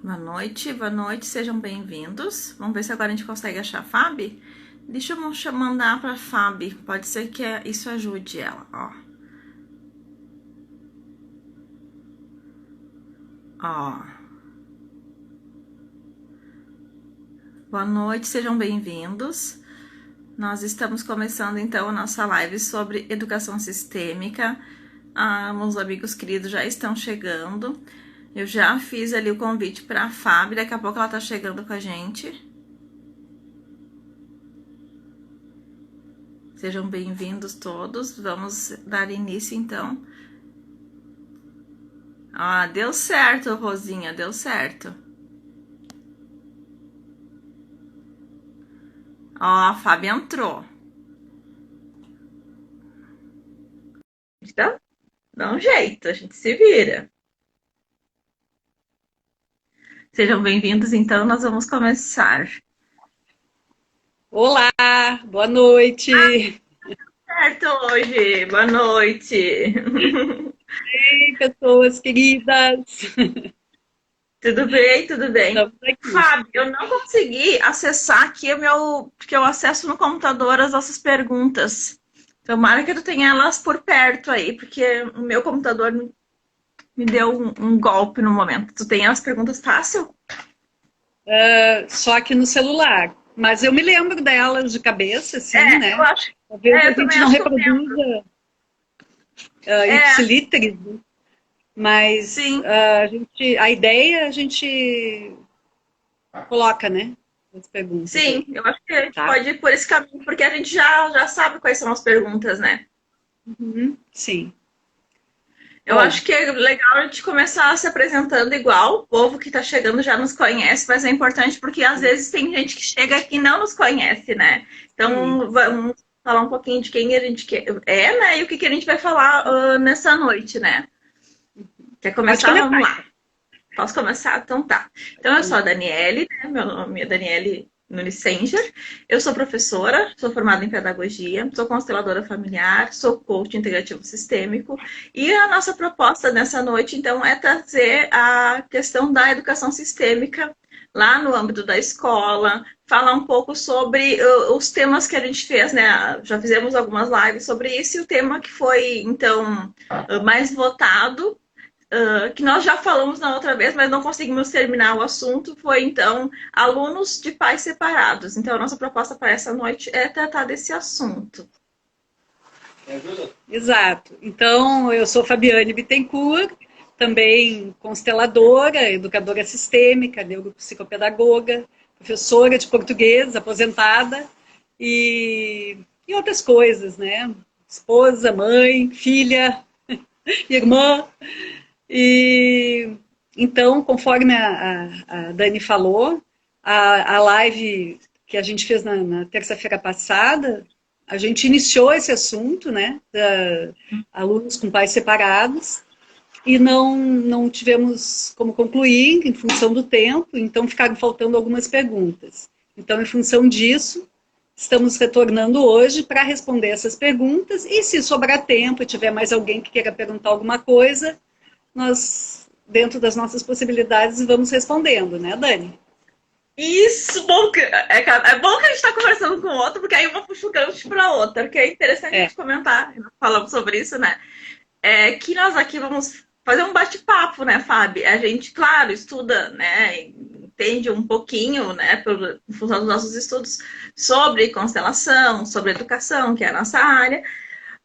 Boa noite, sejam bem-vindos. Vamos ver se agora a gente consegue achar a Fabi. Deixa eu mandar para a Fabi, pode ser que isso ajude ela, ó. Ó. Boa noite, sejam bem-vindos. Nós estamos começando então a nossa live sobre educação sistêmica. Os amigos queridos já estão chegando. Eu já fiz ali o convite para a Fabi, daqui a pouco ela tá chegando com a gente. Sejam bem-vindos todos. Vamos dar início então. Deu certo, Rosinha, deu certo. A Fabi entrou. Então, dá um jeito, a gente se vira. Sejam bem-vindos, então nós vamos começar. Olá, boa noite. Certo hoje, boa noite. Ei, pessoas queridas. Tudo bem, tudo bem. Fábio, eu não consegui acessar aqui porque eu acesso no computador as nossas perguntas. Tomara que tu tenha elas por perto aí, porque o meu computador me deu um golpe no momento. Tu tem as perguntas fácil? Só aqui no celular. Mas eu me lembro delas de cabeça, assim, né? Eu acho. Talvez a gente não reproduza ipsilíteres, né? Mas a ideia a gente coloca, né? As perguntas. Sim, eu acho que a gente pode ir por esse caminho, porque a gente já sabe quais são as perguntas, né? Sim. Eu acho que é legal a gente começar se apresentando igual. O povo que está chegando já nos conhece, mas é importante porque às vezes tem gente que chega aqui e não nos conhece, né? Então vamos falar um pouquinho de quem a gente é, né? E o que a gente vai falar nessa noite, né? Quer começar? Vamos lá. Posso começar? Então tá. Então eu sou a Daniele, né? Meu nome é Daniele Nulicenger. Eu sou professora, sou formada em pedagogia, sou consteladora familiar, sou coach integrativo sistêmico. E a nossa proposta nessa noite, então, é trazer a questão da educação sistêmica lá no âmbito da escola, falar um pouco sobre os temas que a gente fez, né? Já fizemos algumas lives sobre isso, e o tema que foi, então, mais votado, que nós já falamos na outra vez, mas não conseguimos terminar o assunto, foi, então, alunos de pais separados. Então, a nossa proposta para essa noite é tratar desse assunto. Exato. Então, eu sou Fabiane Bittencourt, também consteladora, educadora sistêmica, neuropsicopedagoga, professora de português, aposentada, e outras coisas, né? Esposa, mãe, filha, irmã. E então, conforme a Dani falou, a live que a gente fez na terça-feira passada, a gente iniciou esse assunto, né, alunos com pais separados, e não tivemos como concluir em função do tempo, então ficaram faltando algumas perguntas. Então, em função disso, estamos retornando hoje para responder essas perguntas, e se sobrar tempo e tiver mais alguém que queira perguntar alguma coisa, nós, dentro das nossas possibilidades, vamos respondendo, né, Dani? Isso, bom, é bom que a gente está conversando com o outro, porque aí uma puxa o gancho para outra, porque é interessante a gente comentar, falamos sobre isso, né? Que nós aqui vamos fazer um bate-papo, né, Fábio? A gente, claro, estuda, né, entende um pouquinho, né, em função dos nossos estudos, sobre constelação, sobre educação, que é a nossa área,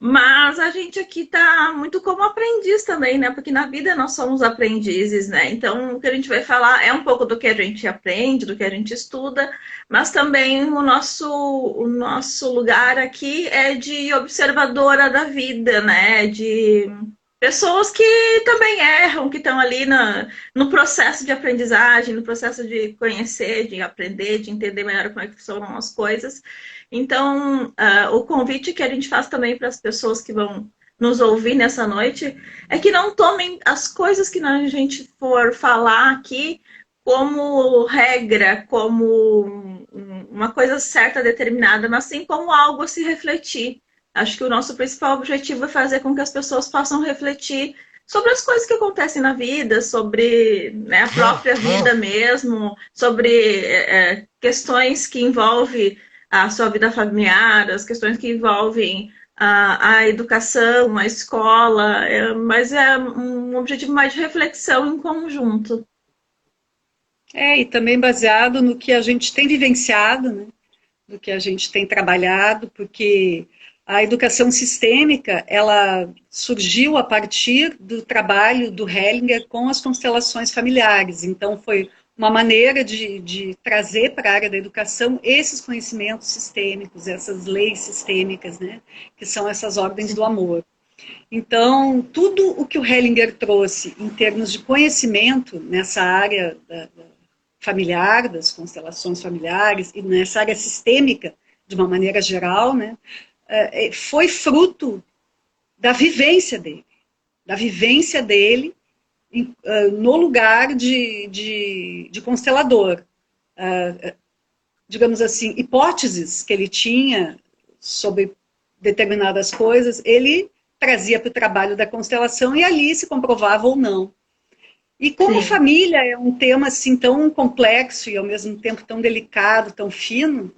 mas a gente aqui tá muito como aprendiz também, né? Porque na vida nós somos aprendizes, né? Então, o que a gente vai falar é um pouco do que a gente aprende, do que a gente estuda, mas também o nosso lugar aqui é de observadora da vida, né? De pessoas que também erram, que estão ali no processo de aprendizagem, no processo de conhecer, de aprender, de entender melhor como é que funcionam as coisas. Então, o convite que a gente faz também para as pessoas que vão nos ouvir nessa noite é que não tomem as coisas que a gente for falar aqui como regra, como uma coisa certa, determinada, mas sim como algo a se refletir. Acho que o nosso principal objetivo é fazer com que as pessoas possam refletir sobre as coisas que acontecem na vida, sobre, né, a própria vida mesmo, sobre questões que envolvem a sua vida familiar, as questões que envolvem a educação, a escola, mas é um objetivo mais de reflexão em conjunto. E também baseado no que a gente tem vivenciado, né? Do que a gente tem trabalhado, porque a educação sistêmica, ela surgiu a partir do trabalho do Hellinger com as constelações familiares. Então, foi uma maneira de trazer para a área da educação esses conhecimentos sistêmicos, essas leis sistêmicas, né? Que são essas ordens do amor. Então, tudo o que o Hellinger trouxe em termos de conhecimento nessa área familiar, das constelações familiares, e nessa área sistêmica, de uma maneira geral, né, foi fruto da vivência dele no lugar de constelador. Digamos assim, hipóteses que ele tinha sobre determinadas coisas, ele trazia para o trabalho da constelação e ali se comprovava ou não. E como Sim. família é um tema assim tão complexo e ao mesmo tempo tão delicado, tão fino,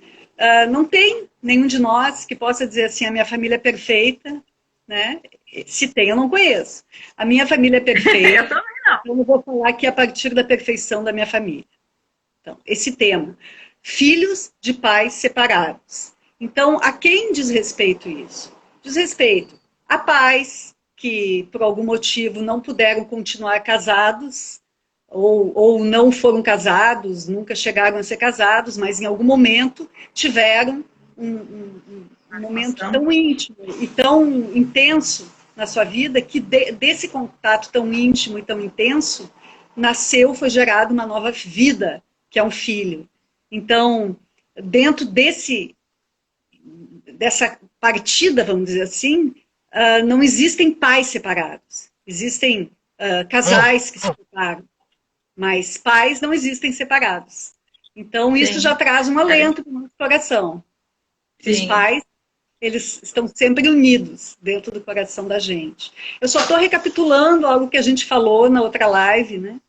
não tem nenhum de nós que possa dizer assim, a minha família é perfeita, né? Se tem, eu não conheço. A minha família é perfeita, Eu também não. então eu vou falar aqui a partir da perfeição da minha família. Então, esse tema, filhos de pais separados. Então, a quem diz respeito isso? Diz respeito a pais que, por algum motivo, não puderam continuar casados, ou não foram casados, nunca chegaram a ser casados, mas em algum momento tiveram um momento tão íntimo e tão intenso na sua vida, que desse contato tão íntimo e tão intenso, foi gerada uma nova vida, que é um filho. Então, dentro dessa partida, vamos dizer assim, não existem pais separados. Existem casais que se separam, mas pais não existem separados. Então, isso já traz um alento para o nosso coração. Os pais, eles estão sempre unidos dentro do coração da gente. Eu só estou recapitulando algo que a gente falou na outra live, né?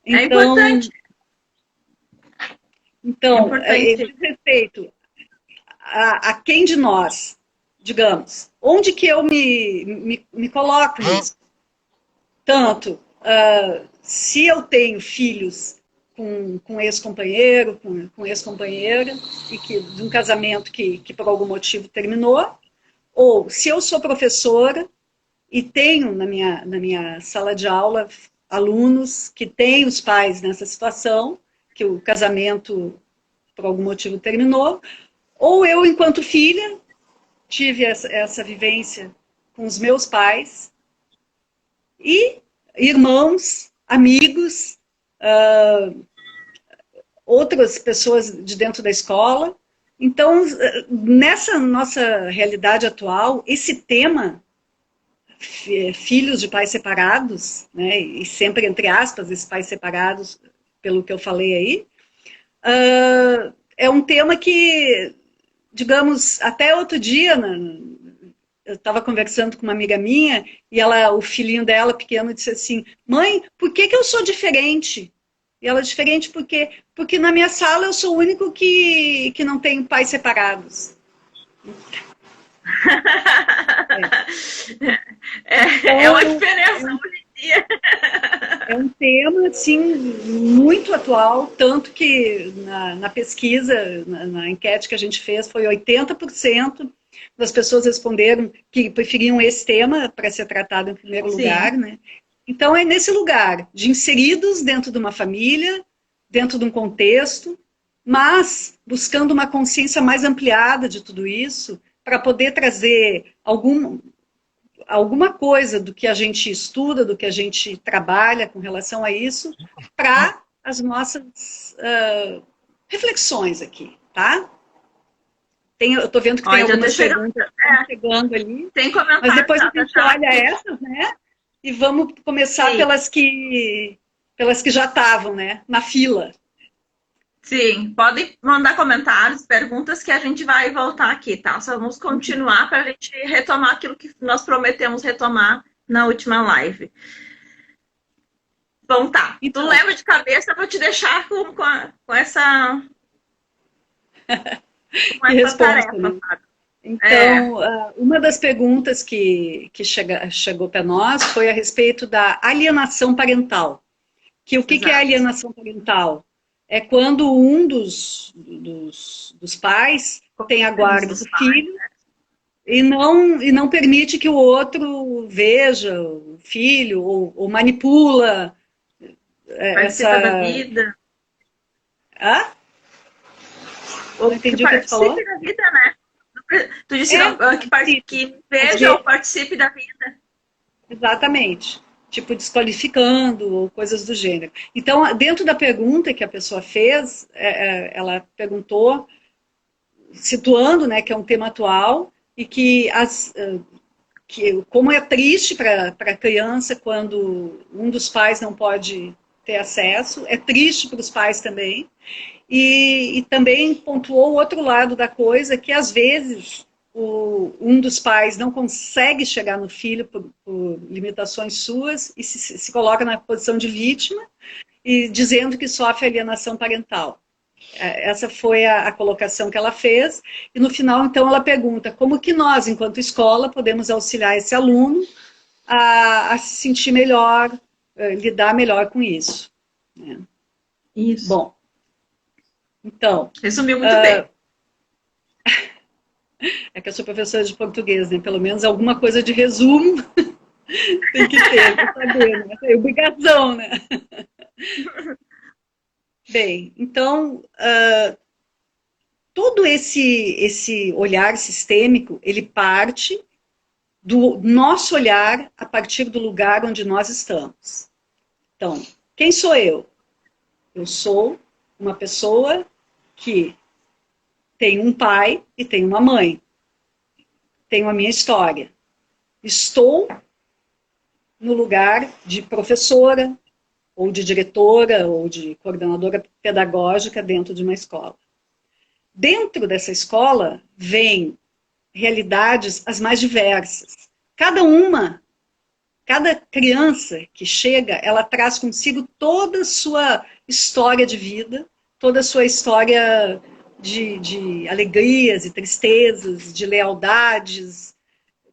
Então, é importante. Então, diz respeito a quem de nós, digamos, onde que eu me coloco nisso? Tanto, se eu tenho filhos com ex-companheiro, com ex-companheira, e de um casamento que por algum motivo terminou, ou se eu sou professora e tenho na minha sala de aula alunos que têm os pais nessa situação, que o casamento por algum motivo terminou, ou eu, enquanto filha, tive essa vivência com os meus pais, e irmãos, amigos, outras pessoas de dentro da escola. Então, nessa nossa realidade atual, esse tema, filhos de pais separados, né, e sempre entre aspas, esses pais separados, pelo que eu falei aí, é um tema que, digamos, até outro dia, eu estava conversando com uma amiga minha, e o filhinho dela, pequeno, disse assim, mãe, por que eu sou diferente? E ela, diferente por quê? Porque na minha sala eu sou o único que não tem pais separados. É uma diferença hoje em dia. É um tema, assim, muito atual, tanto que na pesquisa, na enquete que a gente fez, foi 80% das pessoas responderam que preferiam esse tema para ser tratado em primeiro lugar, né? Então, é nesse lugar, de inseridos dentro de uma família, dentro de um contexto, mas buscando uma consciência mais ampliada de tudo isso, para poder trazer alguma coisa do que a gente estuda, do que a gente trabalha com relação a isso, para as nossas reflexões aqui, tá? Eu estou vendo que tem algumas perguntas chegando ali. Tem comentário. Mas depois a gente olha essas, né? E vamos começar pelas que já estavam, né? Na fila. Sim, podem mandar comentários, perguntas que a gente vai voltar aqui, tá? Só vamos continuar para a gente retomar aquilo que nós prometemos retomar na última live. Bom, tá. Então, Tu lembra de cabeça, eu vou te deixar com essa, com que essa resposta, tarefa, né? Fábio. É, Então, uma das perguntas que chegou para nós foi a respeito da alienação parental. Que o que é exato. alienação parental? É quando um dos pais tem a guarda Dos do pais. filho e não permite que o outro veja o filho ou manipula Participa da essa... vida. Ah? Não Ou que entendi o que tu falou? participe da vida, né? Tu disse É, não, participe. que Às veja ou vezes, participe da vida. exatamente. Tipo, desqualificando ou coisas do gênero. Então, dentro da pergunta que a pessoa fez, ela perguntou, situando, né, que é um tema atual, e que como é triste para a criança quando um dos pais não pode ter acesso, é triste para os pais também, e também pontuou o outro lado da coisa, que às vezes um dos pais não consegue chegar no filho por limitações suas e se coloca na posição de vítima e dizendo que sofre alienação parental. Essa foi a colocação que ela fez, e no final, então, ela pergunta como que nós, enquanto escola, podemos auxiliar esse aluno a se sentir melhor, lidar melhor com isso. Né? Isso. Bom, então, Resumiu muito bem. é que eu sou professora de português, né? Pelo menos alguma coisa de resumo tem que ter, para saber, né? É obrigação, né? Bem, então, todo esse olhar sistêmico, ele parte do nosso olhar a partir do lugar onde nós estamos. Então, quem sou eu? Eu sou uma pessoa que tem um pai e tem uma mãe. Tenho a minha história. Estou no lugar de professora, ou de diretora, ou de coordenadora pedagógica dentro de uma escola. Dentro dessa escola, vem realidades as mais diversas. Cada criança que chega, ela traz consigo toda a sua história de vida, toda a sua história de alegrias e tristezas, de lealdades.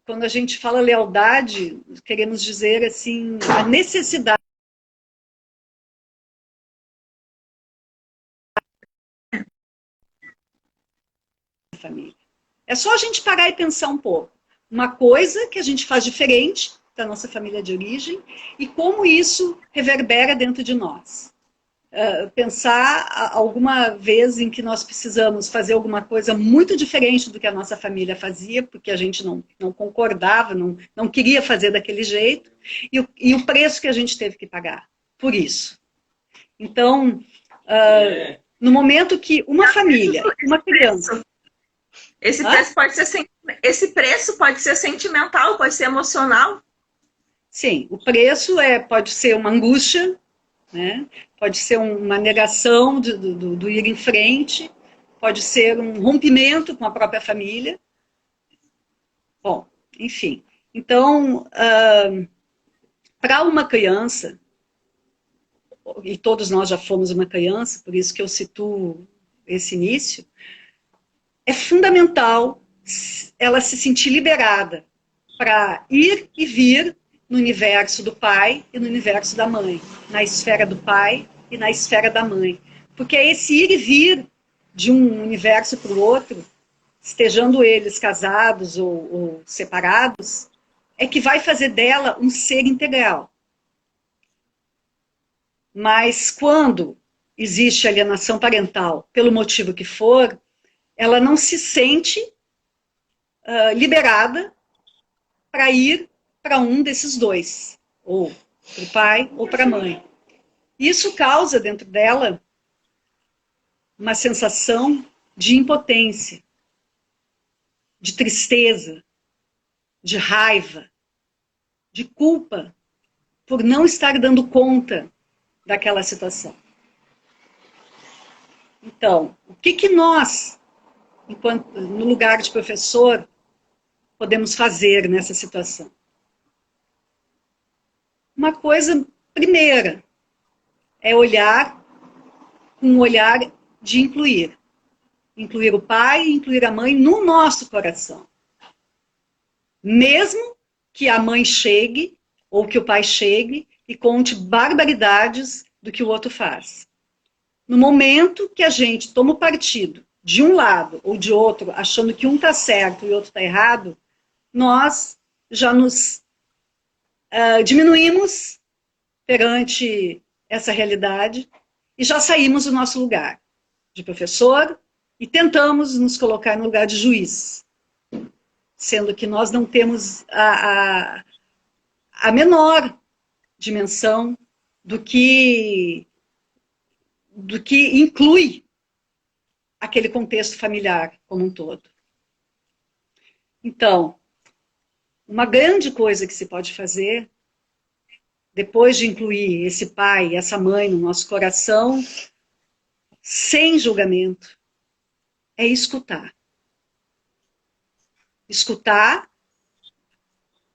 Quando a gente fala lealdade, queremos dizer assim, a necessidade da família. É só a gente parar e pensar um pouco. Uma coisa que a gente faz diferente da nossa família de origem e como isso reverbera dentro de nós. Pensar alguma vez em que nós precisamos fazer alguma coisa muito diferente do que a nossa família fazia, porque a gente não concordava, não queria fazer daquele jeito, e o preço que a gente teve que pagar por isso. Então, no momento que uma família, uma criança... Esse preço pode ser sentimental, pode ser emocional. Sim, o preço pode ser uma angústia, né? Pode ser uma negação do ir em frente, pode ser um rompimento com a própria família. Bom, enfim. Então, para uma criança, e todos nós já fomos uma criança, por isso que eu situo esse início, é fundamental ela se sentir liberada para ir e vir no universo do pai e no universo da mãe, na esfera do pai e na esfera da mãe. Porque é esse ir e vir de um universo para o outro, estejando eles casados ou separados, é que vai fazer dela um ser integral. Mas quando existe alienação parental, pelo motivo que for, ela não se sente liberada para ir para um desses dois, ou para o pai ou para a mãe. Isso causa dentro dela uma sensação de impotência, de tristeza, de raiva, de culpa por não estar dando conta daquela situação. Então, o que nós, no lugar de professor, podemos fazer nessa situação? uma coisa primeira é olhar com um olhar de incluir. Incluir o pai e incluir a mãe no nosso coração. Mesmo que a mãe chegue, ou que o pai chegue, e conte barbaridades do que o outro faz. No momento que a gente toma o partido de um lado ou de outro, achando que um está certo e o outro está errado, nós já nos diminuímos perante essa realidade e já saímos do nosso lugar de professor e tentamos nos colocar no lugar de juiz, sendo que nós não temos a menor dimensão do que inclui aquele contexto familiar como um todo. Então, uma grande coisa que se pode fazer, depois de incluir esse pai e essa mãe no nosso coração, sem julgamento, é escutar. Escutar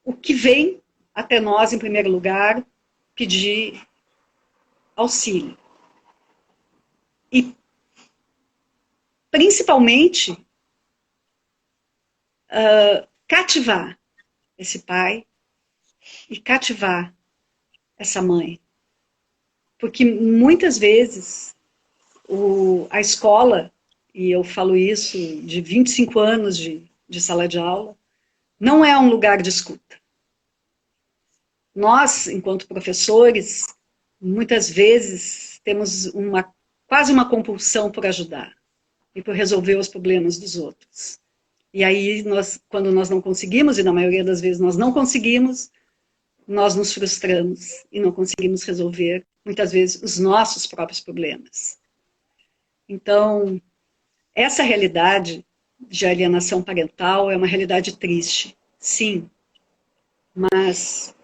o que vem até nós, em primeiro lugar, pedir auxílio. E, principalmente, cativar esse pai e cativar essa mãe. Porque muitas vezes a escola, e eu falo isso de 25 anos de sala de aula, não é um lugar de escuta. Nós, enquanto professores, muitas vezes temos quase uma compulsão por ajudar e por resolver os problemas dos outros. E aí, quando nós não conseguimos, e na maioria das vezes nós não conseguimos, nós nos frustramos e não conseguimos resolver, muitas vezes, os nossos próprios problemas. Então, essa realidade de alienação parental é uma realidade triste, sim, mas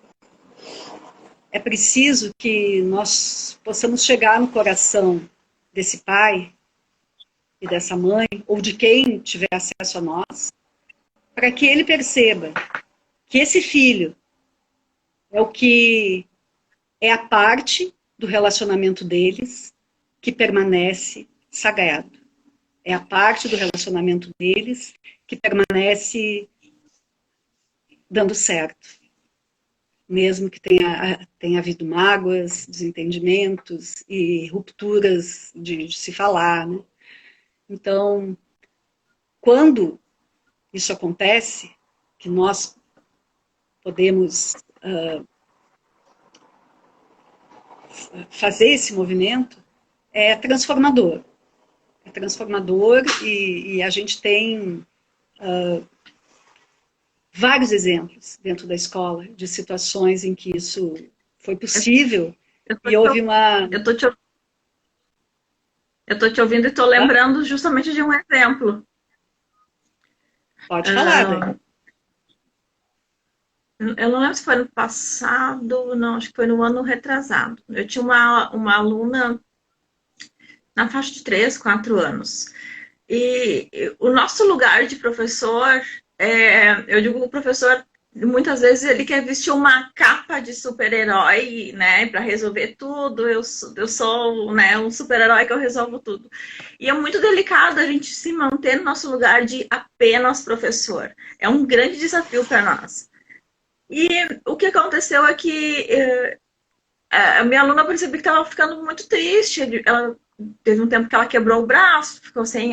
é preciso que nós possamos chegar no coração desse pai e dessa mãe, ou de quem tiver acesso a nós, para que ele perceba que esse filho é o que é a parte do relacionamento deles que permanece sagrado. É a parte do relacionamento deles que permanece dando certo. Mesmo que tenha havido mágoas, desentendimentos e rupturas de se falar, né? Então, quando isso acontece, que nós podemos fazer esse movimento, é transformador. É transformador e a gente tem vários exemplos dentro da escola de situações em que isso foi possível e houve uma... Eu tô te ouvindo e tô lembrando justamente de um exemplo. Pode falar, eu não lembro se foi no passado, não, acho que foi no ano retrasado. Eu tinha uma aluna na faixa de 3, 4 anos. E o nosso lugar de professor, eu digo o professor, muitas vezes ele quer vestir uma capa de super-herói, né, para resolver tudo. Eu sou, né, um super-herói que eu resolvo tudo. E é muito delicado a gente se manter no nosso lugar de apenas professor. É um grande desafio para nós. E o que aconteceu é que a minha aluna percebi que estava ficando muito triste. Ela teve um tempo que ela quebrou o braço, ficou sem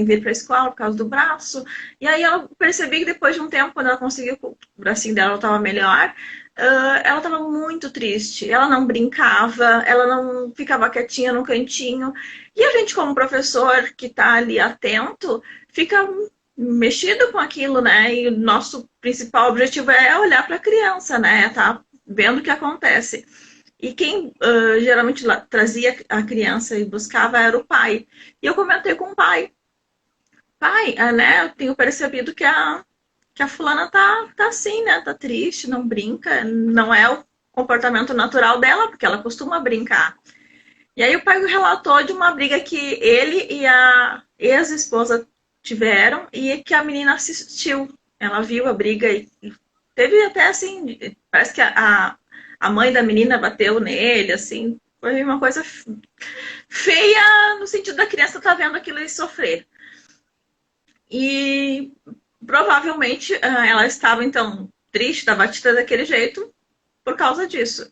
vir para a escola por causa do braço. E aí eu percebi que depois de um tempo, quando ela conseguiu, o bracinho dela estava melhor, ela estava muito triste. Ela não brincava, ela não ficava quietinha no cantinho. E a gente, como professor que está ali atento, fica mexido com aquilo, né? E o nosso principal objetivo é olhar para a criança, né? Tá vendo o que acontece. E quem geralmente trazia a criança e buscava era o pai. E eu comentei com o pai. Pai, né, eu tenho percebido que a fulana tá assim, né? Tá triste, não brinca. Não é o comportamento natural dela, porque ela costuma brincar. E aí o pai relatou de uma briga que ele e a ex-esposa tiveram e que a menina assistiu. Ela viu a briga e teve até assim, parece que a a mãe da menina bateu nele, assim. Foi uma coisa feia no sentido da criança estar vendo aquilo e sofrer. E provavelmente ela estava, então, triste, estava batida daquele jeito por causa disso.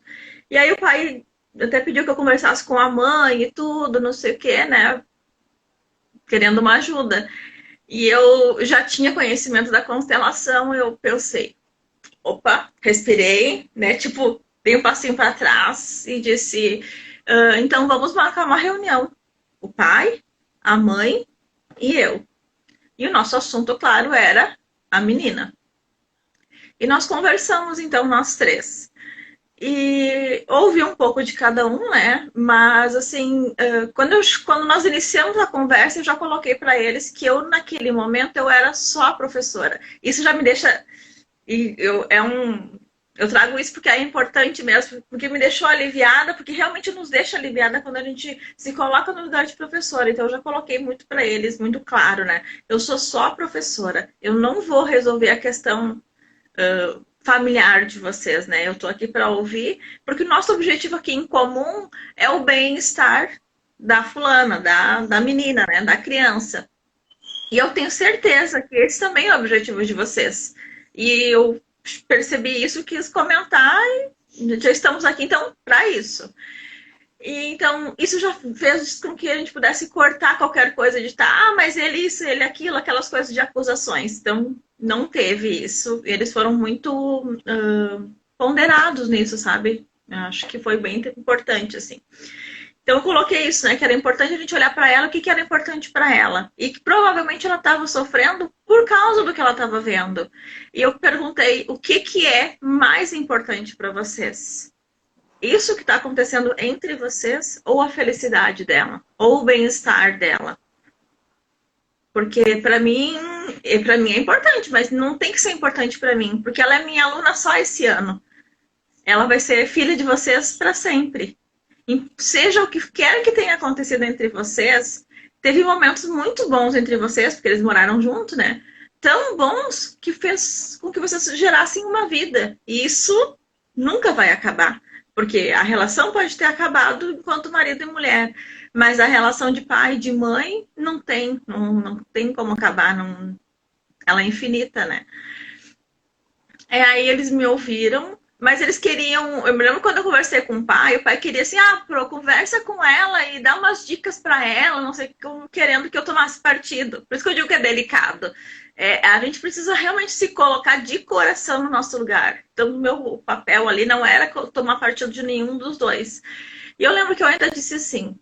E aí o pai até pediu que eu conversasse com a mãe e tudo, não sei o que, né? Querendo uma ajuda. E eu já tinha conhecimento da constelação, eu pensei, opa, respirei, né? Tipo, dei um passinho para trás e disse, então vamos marcar uma reunião. O pai, a mãe e eu. E o nosso assunto, claro, era a menina. E nós conversamos, então, nós três. E ouvi um pouco de cada um, né? Mas, assim, quando nós iniciamos a conversa, eu já coloquei para eles que eu, naquele momento, eu era só a professora. Isso já me deixa... Eu trago isso porque é importante mesmo, porque me deixou aliviada, porque realmente nos deixa aliviada quando a gente se coloca no lugar de professora. Então, eu já coloquei muito para eles, muito claro, né? Eu sou só a professora. Eu não vou resolver a questão familiar de vocês, né? Eu tô aqui para ouvir, porque o nosso objetivo aqui em comum é o bem-estar da fulana, da menina, né? Da criança. E eu tenho certeza que esse também é o objetivo de vocês. E eu percebi isso, quis comentar e já estamos aqui, então, para isso. E, então, isso já fez com que a gente pudesse cortar qualquer coisa de mas ele isso, ele aquilo, aquelas coisas de acusações. Então, não teve isso. Eles foram muito ponderados nisso, sabe? Eu acho que foi bem importante, assim. Então, eu coloquei isso, né? Que era importante a gente olhar para ela, o que era importante para ela. E que provavelmente ela estava sofrendo por causa do que ela estava vendo. E eu perguntei, o que é mais importante para vocês? Isso que está acontecendo entre vocês ou a felicidade dela? Ou o bem-estar dela? Porque para mim é importante, mas não tem que ser importante para mim. Porque ela é minha aluna só esse ano. Ela vai ser filha de vocês para sempre. Seja o que quer que tenha acontecido entre vocês, teve momentos muito bons entre vocês, porque eles moraram junto, né? Tão bons que fez com que vocês gerassem uma vida. E isso nunca vai acabar. Porque a relação pode ter acabado enquanto marido e mulher, mas a relação de pai e de mãe não tem como acabar, não, ela é infinita, né? Aí eles me ouviram, mas eles queriam. Eu me lembro quando eu conversei com o pai queria assim: conversa com ela e dá umas dicas para ela, não sei, querendo que eu tomasse partido. Por isso que eu digo que é delicado. A gente precisa realmente se colocar de coração no nosso lugar. Então, o meu papel ali não era tomar partido de nenhum dos dois. E eu lembro que eu ainda disse assim: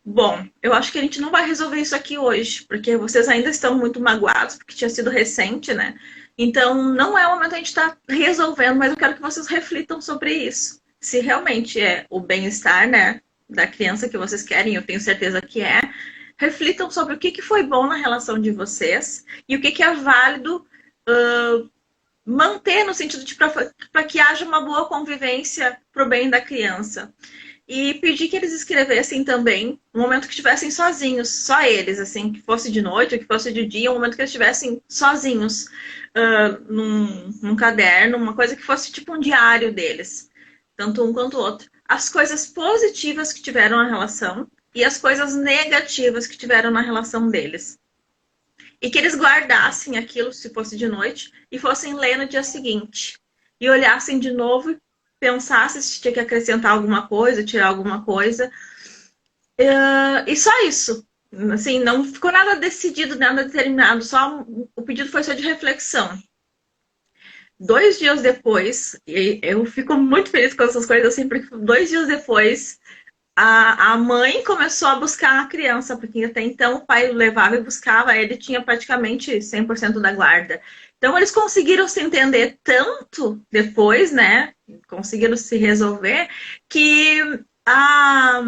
bom, eu acho que a gente não vai resolver isso aqui hoje, porque vocês ainda estão muito magoados, porque tinha sido recente, né? Então, não é o momento de a gente estar resolvendo, mas eu quero que vocês reflitam sobre isso. Se realmente é o bem-estar, né, da criança que vocês querem, eu tenho certeza que é. Reflitam sobre o que foi bom na relação de vocês e o que é válido manter no sentido de para que haja uma boa convivência para o bem da criança. E pedi que eles escrevessem também um momento que estivessem sozinhos, só eles, assim, que fosse de noite ou que fosse de dia, um momento que eles estivessem sozinhos num caderno, uma coisa que fosse tipo um diário deles, tanto um quanto o outro. As coisas positivas que tiveram na relação e as coisas negativas que tiveram na relação deles. E que eles guardassem aquilo, se fosse de noite, e fossem ler no dia seguinte. E olhassem de novo e pensassem se tinha que acrescentar alguma coisa, tirar alguma coisa. E só isso. Assim, não ficou nada decidido, nada determinado. O pedido foi só de reflexão. 2 dias depois, e eu fico muito feliz com essas coisas assim, porque 2 dias depois a mãe começou a buscar a criança, porque até então o pai levava e buscava, ele tinha praticamente 100% da guarda. Então eles conseguiram se entender tanto depois, né? Conseguiram se resolver, que a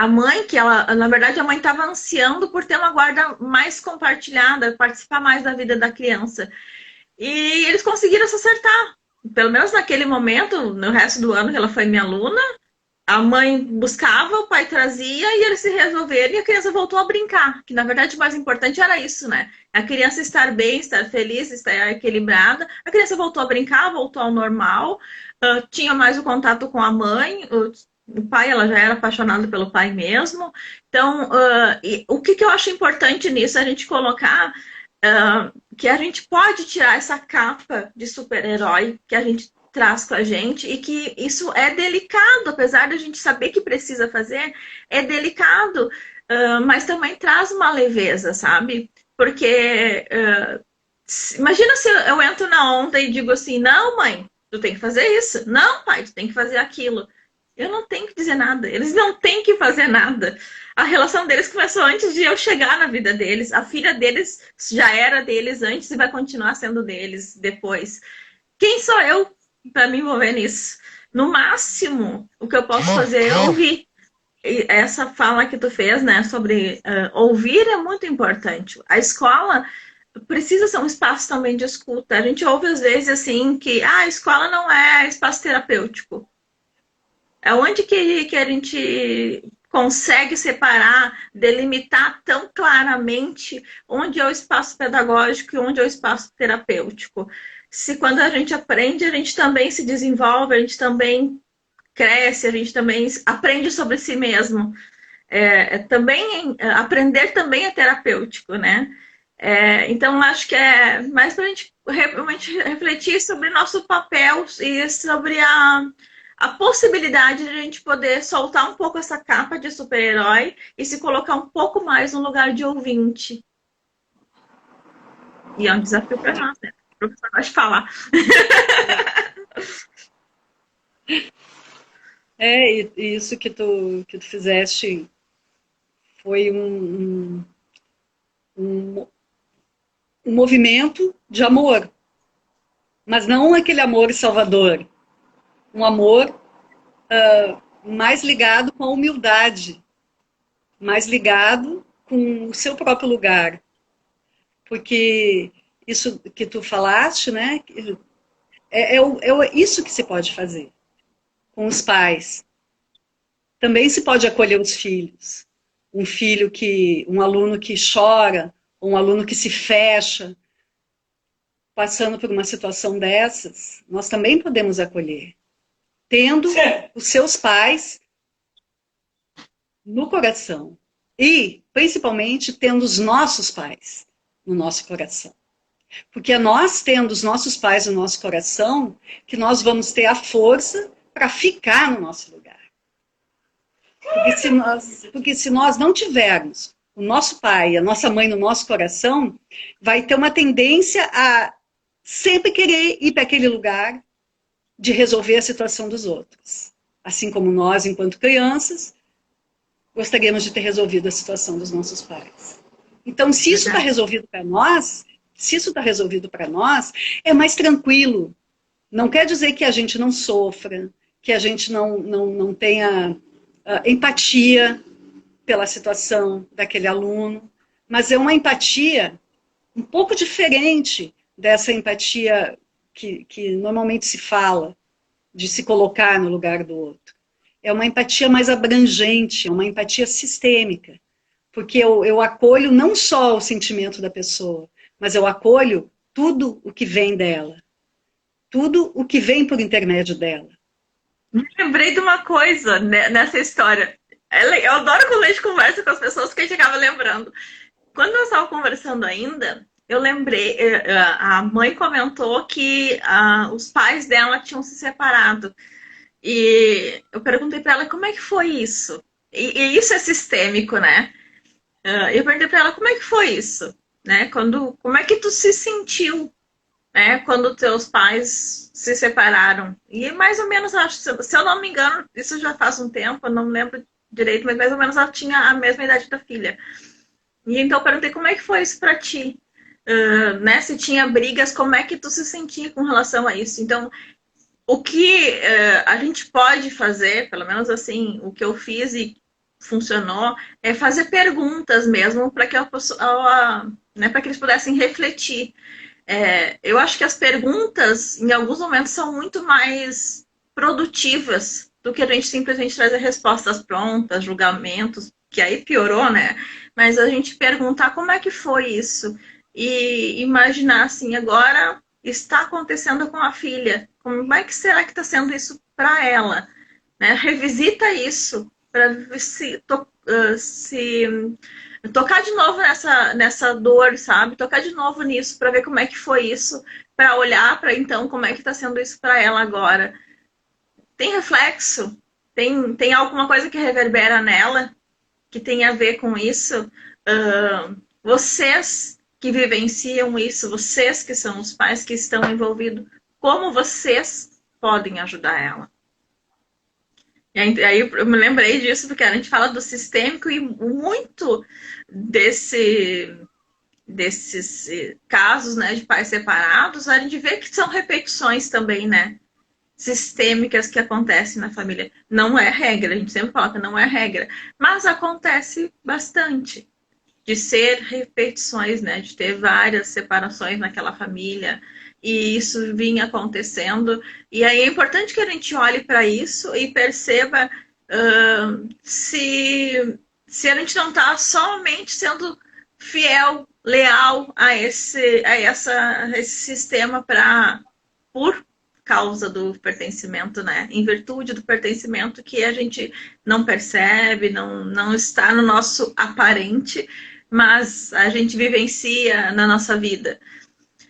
mãe, que ela, na verdade, a mãe estava ansiando por ter uma guarda mais compartilhada, participar mais da vida da criança. E eles conseguiram se acertar. Pelo menos naquele momento, no resto do ano que ela foi minha aluna, a mãe buscava, o pai trazia e eles se resolveram e a criança voltou a brincar. Que na verdade o mais importante era isso, né? A criança estar bem, estar feliz, estar equilibrada. A criança voltou a brincar, voltou ao normal, tinha mais o contato com a mãe. O pai, ela já era apaixonada pelo pai mesmo. Então, o que eu acho importante nisso é a gente colocar que a gente pode tirar essa capa de super-herói que a gente traz com a gente e que isso é delicado, apesar de a gente saber que precisa fazer, é delicado, mas também traz uma leveza, sabe? Porque imagina se eu entro na onda e digo assim, não, mãe, tu tem que fazer isso. Não, pai, tu tem que fazer aquilo. Eu não tenho que dizer nada. Eles não têm que fazer nada. A relação deles começou antes de eu chegar na vida deles. A filha deles já era deles antes e vai continuar sendo deles depois. Quem sou eu para me envolver nisso? No máximo, o que eu posso fazer é ouvir. E essa fala que tu fez, né, sobre ouvir é muito importante. A escola precisa ser um espaço também de escuta. A gente ouve às vezes assim que a escola não é espaço terapêutico. É onde que a gente consegue separar, delimitar tão claramente onde é o espaço pedagógico e onde é o espaço terapêutico. Se quando a gente aprende, a gente também se desenvolve, a gente também cresce, a gente também aprende sobre si mesmo. Aprender também é terapêutico, né? Então, acho que é mais para a gente realmente refletir sobre nosso papel e sobre a possibilidade de a gente poder soltar um pouco essa capa de super-herói e se colocar um pouco mais no lugar de ouvinte. E é um desafio para nós, né? O professor gosta de falar. E isso que tu fizeste foi um movimento de amor, mas não aquele amor salvador, um amor mais ligado com a humildade, mais ligado com o seu próprio lugar, porque isso que tu falaste, né, isso que se pode fazer com os pais. Também se pode acolher os filhos. Um aluno que chora, um aluno que se fecha, passando por uma situação dessas, nós também podemos acolher, tendo os seus pais no coração e, principalmente, tendo os nossos pais no nosso coração. Porque é nós tendo os nossos pais no nosso coração que nós vamos ter a força para ficar no nosso lugar. Porque se nós não tivermos o nosso pai e a nossa mãe no nosso coração, vai ter uma tendência a sempre querer ir para aquele lugar de resolver a situação dos outros. Assim como nós, enquanto crianças, gostaríamos de ter resolvido a situação dos nossos pais. Então, se isso está resolvido para nós, é mais tranquilo. Não quer dizer que a gente não sofra, que a gente não tenha empatia pela situação daquele aluno, mas é uma empatia um pouco diferente dessa empatia que normalmente se fala, de se colocar no lugar do outro. É uma empatia mais abrangente, é uma empatia sistêmica, porque eu acolho não só o sentimento da pessoa, mas eu acolho tudo o que vem dela, tudo o que vem por intermédio dela. Me lembrei de uma coisa nessa história. Eu adoro quando a gente conversa com as pessoas que a gente acaba lembrando. Quando eu estava conversando ainda, eu lembrei, a mãe comentou que os pais dela tinham se separado. E eu perguntei para ela como é que foi isso. E isso é sistêmico, né? Eu perguntei para ela como é que foi isso, né? Como é que tu se sentiu, né? Quando teus pais se separaram. E mais ou menos, se eu não me engano, isso já faz um tempo, eu não lembro direito, mas mais ou menos ela tinha a mesma idade da filha. E então eu perguntei como é que foi isso para ti, né? Se tinha brigas, como é que tu se sentia com relação a isso? Então, o que a gente pode fazer, pelo menos assim, o que eu fiz e funcionou, é fazer perguntas mesmo para que né, para que eles pudessem refletir. Eu acho que as perguntas, em alguns momentos, são muito mais produtivas do que a gente simplesmente trazer respostas prontas, julgamentos, que aí piorou, né? Mas a gente perguntar como é que foi isso e imaginar assim, agora está acontecendo com a filha, como é que será que está sendo isso para ela? Né? Revisita isso para se tocar de novo nessa dor, sabe? Tocar de novo nisso para ver como é que foi isso, para olhar para então como é que está sendo isso para ela agora. Tem reflexo? Tem alguma coisa que reverbera nela que tem a ver com isso? Vocês que vivenciam isso, vocês que são os pais que estão envolvidos, como vocês podem ajudar ela? E aí eu me lembrei disso porque a gente fala do sistêmico e muito desses casos, né, de pais separados, a gente vê que são repetições também, né? Sistêmicas que acontecem na família. Não é regra, a gente sempre fala que não é regra, mas acontece bastante de ser repetições, né? De ter várias separações naquela família e isso vinha acontecendo. E aí é importante que a gente olhe para isso e perceba se a gente não está somente sendo fiel, leal a esse sistema por causa do pertencimento, né? Em virtude do pertencimento que a gente não percebe, não está no nosso aparente, mas a gente vivencia na nossa vida.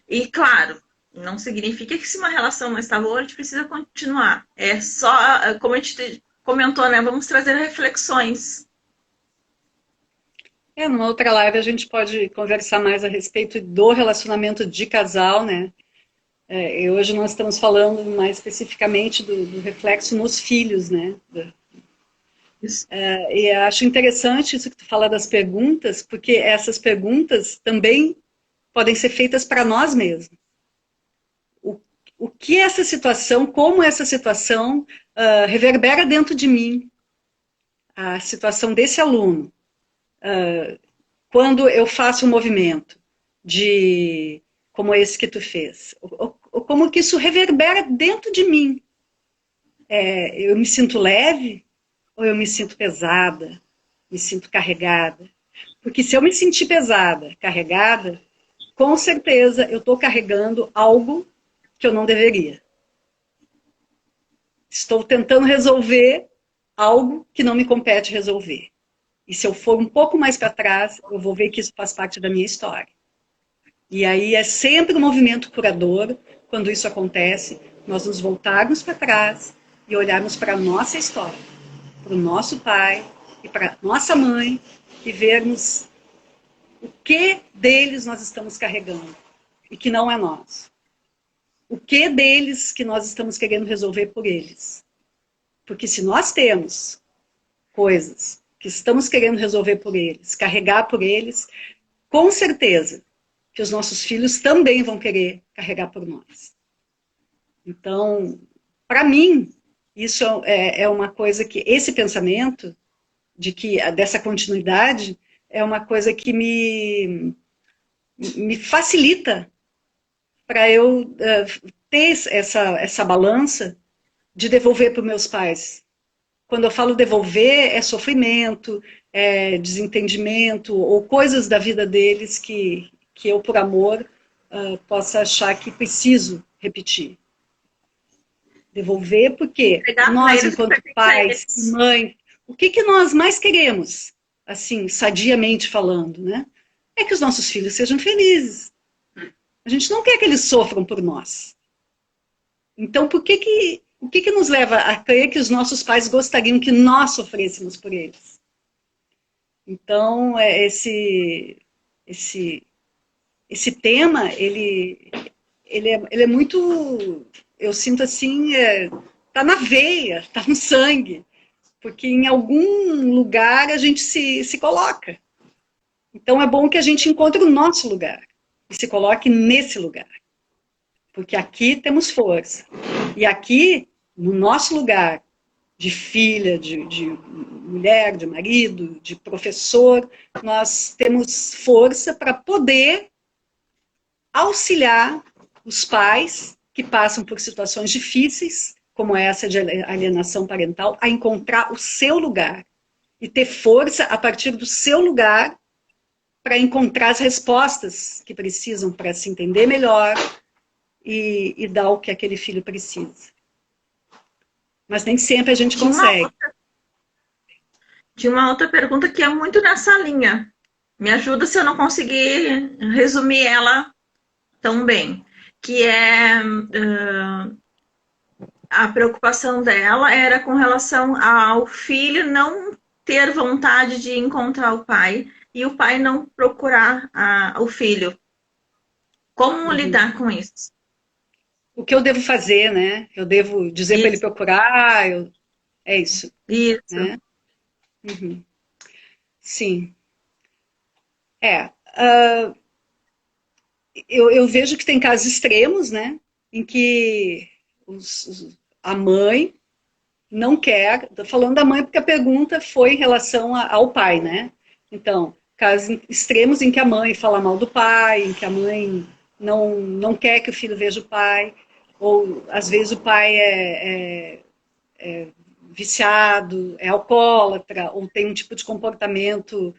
E claro, não significa que se uma relação não está boa, a gente precisa continuar. É só, como a gente comentou, né? Vamos trazer reflexões. Numa outra live a gente pode conversar mais a respeito do relacionamento de casal, né? E hoje nós estamos falando mais especificamente do reflexo nos filhos, né? E acho interessante isso que tu fala das perguntas, porque essas perguntas também podem ser feitas para nós mesmos. O que essa situação, como essa situação reverbera dentro de mim? A situação desse aluno, quando eu faço um movimento como esse que tu fez, como que isso reverbera dentro de mim? Eu me sinto leve ou eu me sinto pesada, me sinto carregada? Porque se eu me sentir pesada, carregada, com certeza eu estou carregando algo que eu não deveria. Estou tentando resolver algo que não me compete resolver. E se eu for um pouco mais para trás, eu vou ver que isso faz parte da minha história. E aí é sempre um movimento curador, quando isso acontece, nós nos voltarmos para trás e olharmos para a nossa história, para o nosso pai e para a nossa mãe, e vermos o que deles nós estamos carregando e que não é nosso. O que deles que nós estamos querendo resolver por eles. Porque se nós temos coisas que estamos querendo resolver por eles, carregar por eles, com certeza que os nossos filhos também vão querer carregar por nós. Então, para mim, isso é uma coisa que, esse pensamento dessa continuidade, é uma coisa que me facilita para eu ter essa balança de devolver para os meus pais. Quando eu falo devolver, é sofrimento, é desentendimento, ou coisas da vida deles que eu, por amor, possa achar que preciso repetir. Devolver porque nós, enquanto pais e mães, o que nós mais queremos, assim, sadiamente falando, né? É que os nossos filhos sejam felizes. A gente não quer que eles sofram por nós. Então, o que nos leva a crer que os nossos pais gostariam que nós sofrêssemos por eles? Então, esse tema, ele é muito, eu sinto assim, tá na veia, tá no sangue, porque em algum lugar a gente se coloca. Então, é bom que a gente encontre o nosso lugar e se coloque nesse lugar. Porque aqui temos força. E aqui, no nosso lugar de filha, de mulher, de marido, de professor, nós temos força para poder auxiliar os pais que passam por situações difíceis como essa de alienação parental, a encontrar o seu lugar e ter força a partir do seu lugar para encontrar as respostas que precisam para se entender melhor e dar o que aquele filho precisa. Mas nem sempre a gente consegue. Tinha uma outra pergunta que é muito nessa linha. Me ajuda se eu não conseguir resumir ela tão bem. Que é a preocupação dela era com relação ao filho não ter vontade de encontrar o pai e o pai não procurar o filho. Como lidar com isso? O que eu devo fazer, né? Eu devo dizer para ele procurar? É isso. Isso. Né? Sim. Eu vejo que tem casos extremos, né? Em que a mãe não quer... Estou falando da mãe porque a pergunta foi em relação ao pai, né? Então, casos extremos em que a mãe fala mal do pai, em que a mãe não quer que o filho veja o pai, ou às vezes o pai é viciado, é alcoólatra, ou tem um tipo de comportamento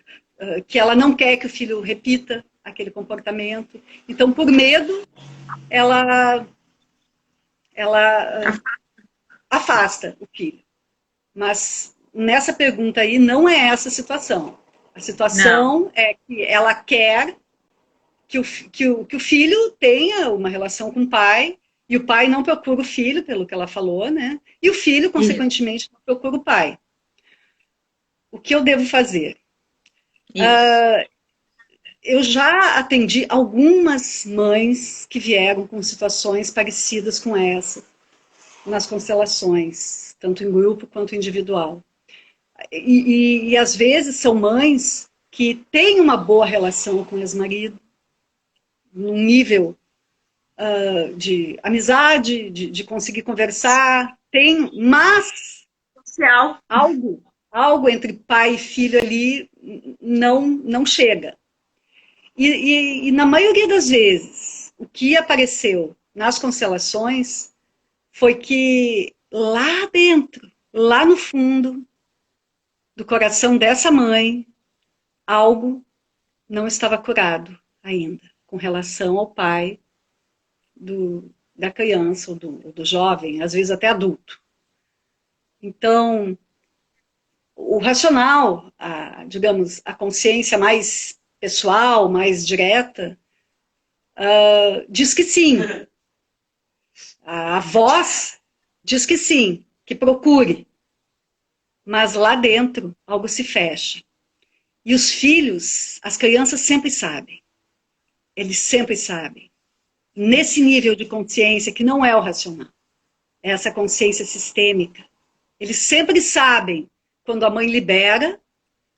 que ela não quer que o filho repita aquele comportamento. Então, por medo, ela afasta o filho. Mas nessa pergunta aí não é essa a situação. A situação é que ela quer que o filho tenha uma relação com o pai, e o pai não procura o filho, pelo que ela falou, né? E o filho, consequentemente, não procura o pai. O que eu devo fazer? Eu já atendi algumas mães que vieram com situações parecidas com essa, nas constelações, tanto em grupo quanto individual. E às vezes são mães que têm uma boa relação com o ex-marido, num nível de amizade, de conseguir conversar, mas algo entre pai e filho ali não chega. E na maioria das vezes, o que apareceu nas constelações foi que lá dentro, lá no fundo do coração dessa mãe, algo não estava curado ainda, com relação ao pai da criança ou do jovem, às vezes até adulto. Então, o racional, digamos, a consciência mais pessoal, mais direta, diz que sim. A voz diz que sim, que procure. Mas lá dentro, algo se fecha. E os filhos, as crianças sempre sabem. Eles sempre sabem. Nesse nível de consciência que não é o racional. É essa consciência sistêmica. Eles sempre sabem quando a mãe libera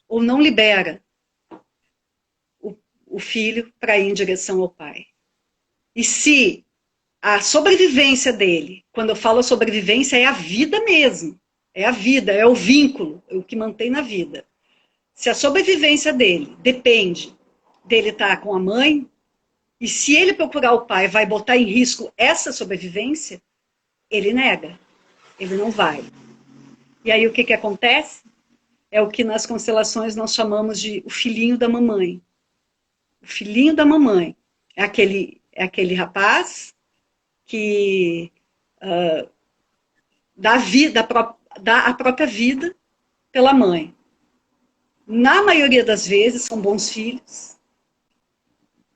ou não libera o filho para ir em direção ao pai. E se a sobrevivência dele, quando eu falo sobrevivência, é a vida mesmo. É a vida, é o vínculo, é o que mantém na vida. Se a sobrevivência dele depende dele estar com a mãe, e se ele procurar o pai vai botar em risco essa sobrevivência, ele nega, ele não vai. E aí o que acontece? É o que nas constelações nós chamamos de o filhinho da mamãe. O filhinho da mamãe é aquele rapaz que dá a própria vida pela mãe. Na maioria das vezes são bons filhos,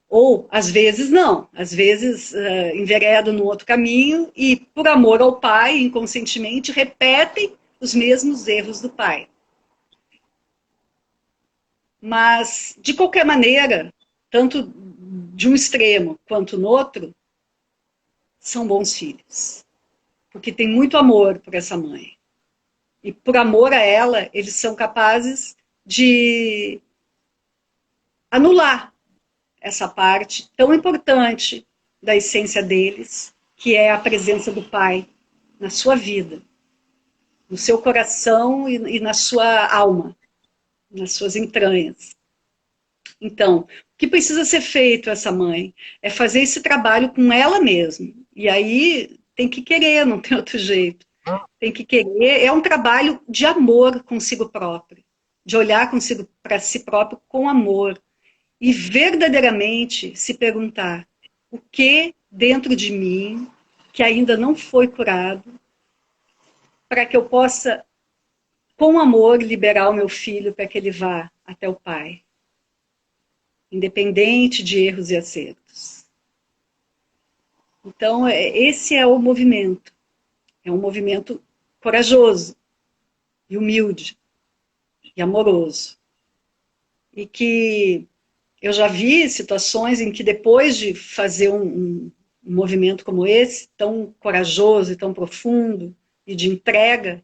ou às vezes não, às vezes enveredam no outro caminho e por amor ao pai, inconscientemente, repetem os mesmos erros do pai. Mas, de qualquer maneira, tanto de um extremo quanto no outro, são bons filhos. Porque tem muito amor por essa mãe. E por amor a ela, eles são capazes de anular essa parte tão importante da essência deles, que é a presença do pai na sua vida, no seu coração e na sua alma, nas suas entranhas. Então, o que precisa ser feito essa mãe é fazer esse trabalho com ela mesma. E aí tem que querer, não tem outro jeito. tem que querer. É um trabalho de amor consigo próprio, de olhar consigo para si próprio com amor e verdadeiramente se perguntar o que dentro de mim que ainda não foi curado para que eu possa, com amor, liberar o meu filho para que ele vá até o Pai, independente de erros e acertos. Então, esse é o movimento. É um movimento corajoso e humilde e amoroso. E que eu já vi situações em que depois de fazer um movimento como esse, tão corajoso e tão profundo, e de entrega,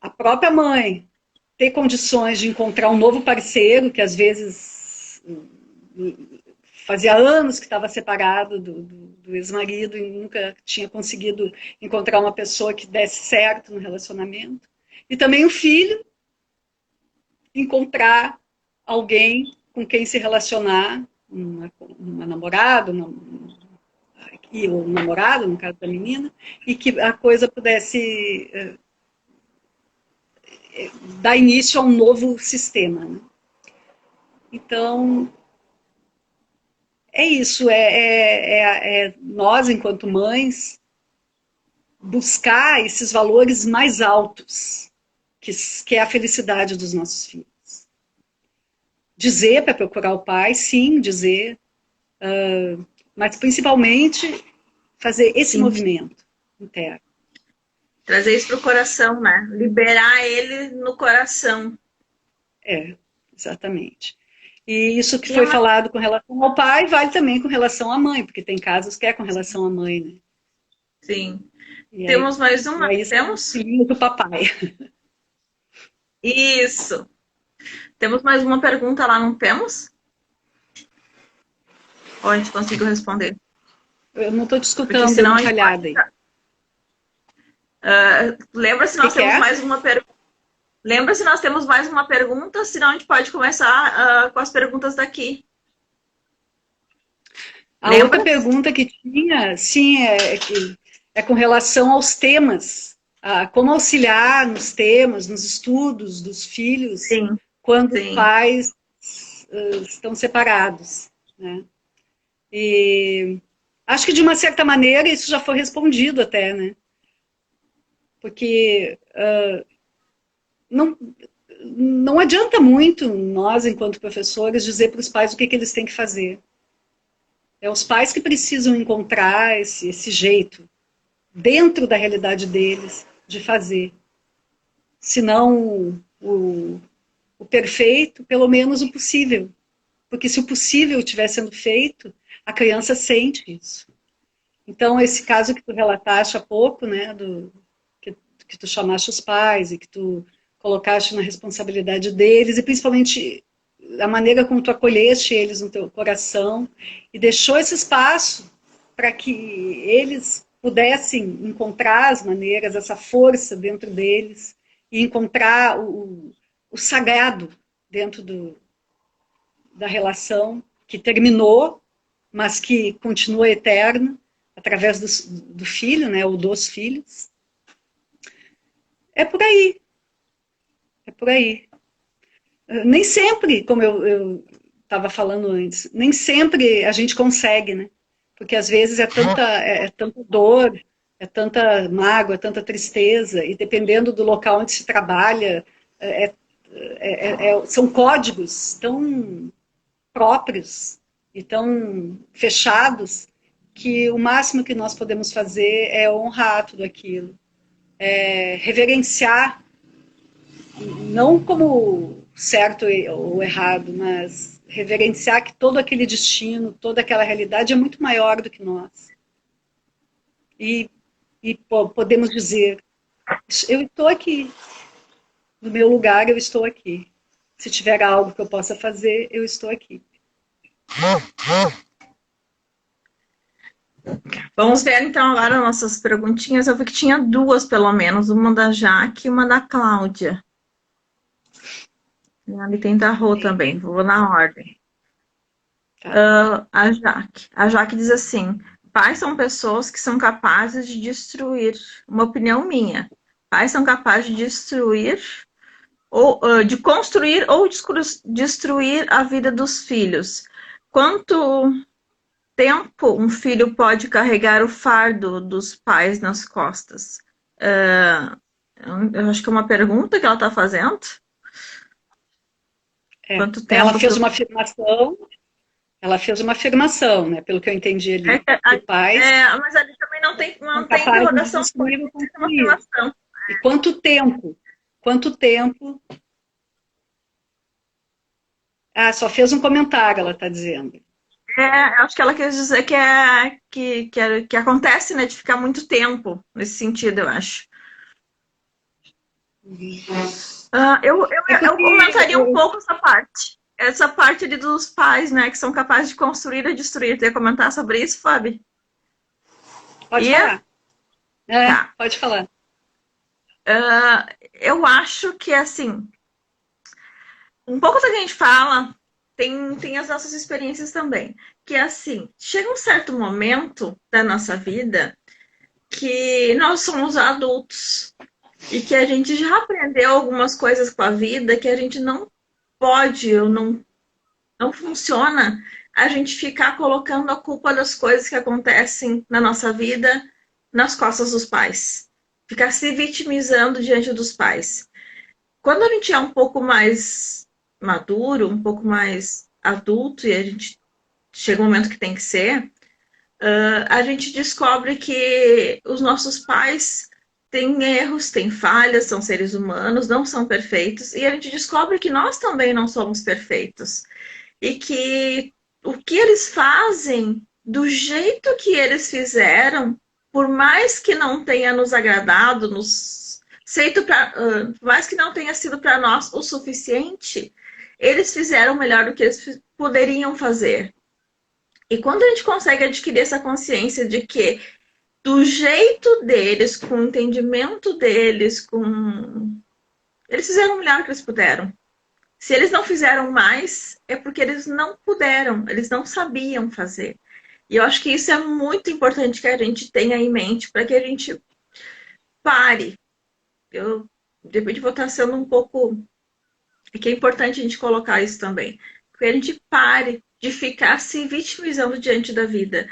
a própria mãe ter condições de encontrar um novo parceiro, que às vezes fazia anos que estava separado do ex-marido e nunca tinha conseguido encontrar uma pessoa que desse certo no relacionamento. E também o filho encontrar alguém com quem se relacionar, uma namorada, ou um namorado, no caso da menina, e que a coisa pudesse dar início a um novo sistema. Né? Então, é isso, nós, enquanto mães, buscar esses valores mais altos, que é a felicidade dos nossos filhos. Dizer para procurar o pai, sim, dizer, mas principalmente fazer esse movimento interno. Trazer isso para o coração, né? Liberar ele no coração. Exatamente. E isso que foi falado com relação ao pai vale também com relação à mãe, porque tem casos que é com relação à mãe, né? Sim. E temos mais uma? Temos? Filho do papai. Isso. Temos mais uma pergunta lá, não temos? Ou a gente conseguiu responder? Eu não estou te escutando, senão calhada aí. Lembra se nós temos mais uma pergunta? Lembra se nós temos mais uma pergunta? Senão a gente pode começar com as perguntas daqui. A outra pergunta que tinha, sim, é com relação aos temas. Como auxiliar nos temas, nos estudos dos filhos, sim, quando os pais estão separados. Né? E acho que, de uma certa maneira, isso já foi respondido até, né? Porque não adianta muito nós, enquanto professores, dizer para os pais o que eles têm que fazer. É os pais que precisam encontrar esse jeito, dentro da realidade deles, de fazer. Se não o perfeito, pelo menos o possível. Porque se o possível estiver sendo feito, a criança sente isso. Então, esse caso que tu relataste há pouco, né, que tu chamaste os pais e que tu colocaste na responsabilidade deles, e principalmente a maneira como tu acolheste eles no teu coração e deixou esse espaço para que eles pudessem encontrar as maneiras, essa força dentro deles e encontrar o sagrado dentro da relação que terminou, mas que continua eterna através do filho, né, ou dos filhos. É por aí. É por aí. Nem sempre, como eu estava falando antes, nem sempre a gente consegue, né? Porque às vezes é tanta dor, é tanta mágoa, é tanta tristeza, e dependendo do local onde se trabalha, são códigos tão próprios e tão fechados que o máximo que nós podemos fazer é honrar tudo aquilo, reverenciar, não como certo ou errado, mas reverenciar que todo aquele destino, toda aquela realidade é muito maior do que nós. E podemos dizer, eu estou aqui, no meu lugar eu estou aqui. Se tiver algo que eu possa fazer, eu estou aqui. Vamos ver então agora nossas perguntinhas. Eu vi que tinha duas, pelo menos, uma da Jaque e uma da Cláudia. Ali tem da Rô também, vou na ordem. A Jaque diz assim: pais são pessoas que são capazes de destruir, uma opinião minha, pais são capazes de destruir, ou de construir ou destruir a vida dos filhos. Quanto tempo um filho pode carregar o fardo dos pais nas costas? Eu acho que é uma pergunta que ela está fazendo. Quanto tempo ela fez uma afirmação. Ela fez uma afirmação, né? Pelo que eu entendi ali, que pais mas ali também não tem interrogação, tem uma afirmação. E quanto tempo? Quanto tempo? Ah, só fez um comentário, ela está dizendo. Acho que ela quer dizer que acontece, né, de ficar muito tempo nesse sentido, eu acho. Eu comentaria um pouco essa parte. Essa parte ali dos pais, né, que são capazes de construir e destruir. Tu ia comentar sobre isso, Fábio? Pode falar. Tá. Pode falar. Eu acho que, assim, um pouco do que a gente fala tem as nossas experiências também. Que, assim, chega um certo momento da nossa vida que nós somos adultos e que a gente já aprendeu algumas coisas com a vida que a gente não pode ou não funciona a gente ficar colocando a culpa das coisas que acontecem na nossa vida nas costas dos pais. Ficar se vitimizando diante dos pais. Quando a gente é um pouco mais maduro, um pouco mais adulto, e a gente chega um momento que tem que ser, a gente descobre que os nossos pais têm erros, têm falhas, são seres humanos, não são perfeitos, e a gente descobre que nós também não somos perfeitos. E que o que eles fazem, do jeito que eles fizeram, por mais que não tenha nos agradado, por mais que não tenha sido para nós o suficiente, eles fizeram o melhor do que eles poderiam fazer. E quando a gente consegue adquirir essa consciência de que do jeito deles, com o entendimento deles, eles fizeram o melhor que eles puderam. Se eles não fizeram mais, é porque eles não puderam, eles não sabiam fazer. E eu acho que isso é muito importante que a gente tenha em mente para que a gente pare. Eu, de repente, vou estar sendo um pouco. É que é importante a gente colocar isso também. Que a gente pare de ficar se vitimizando diante da vida,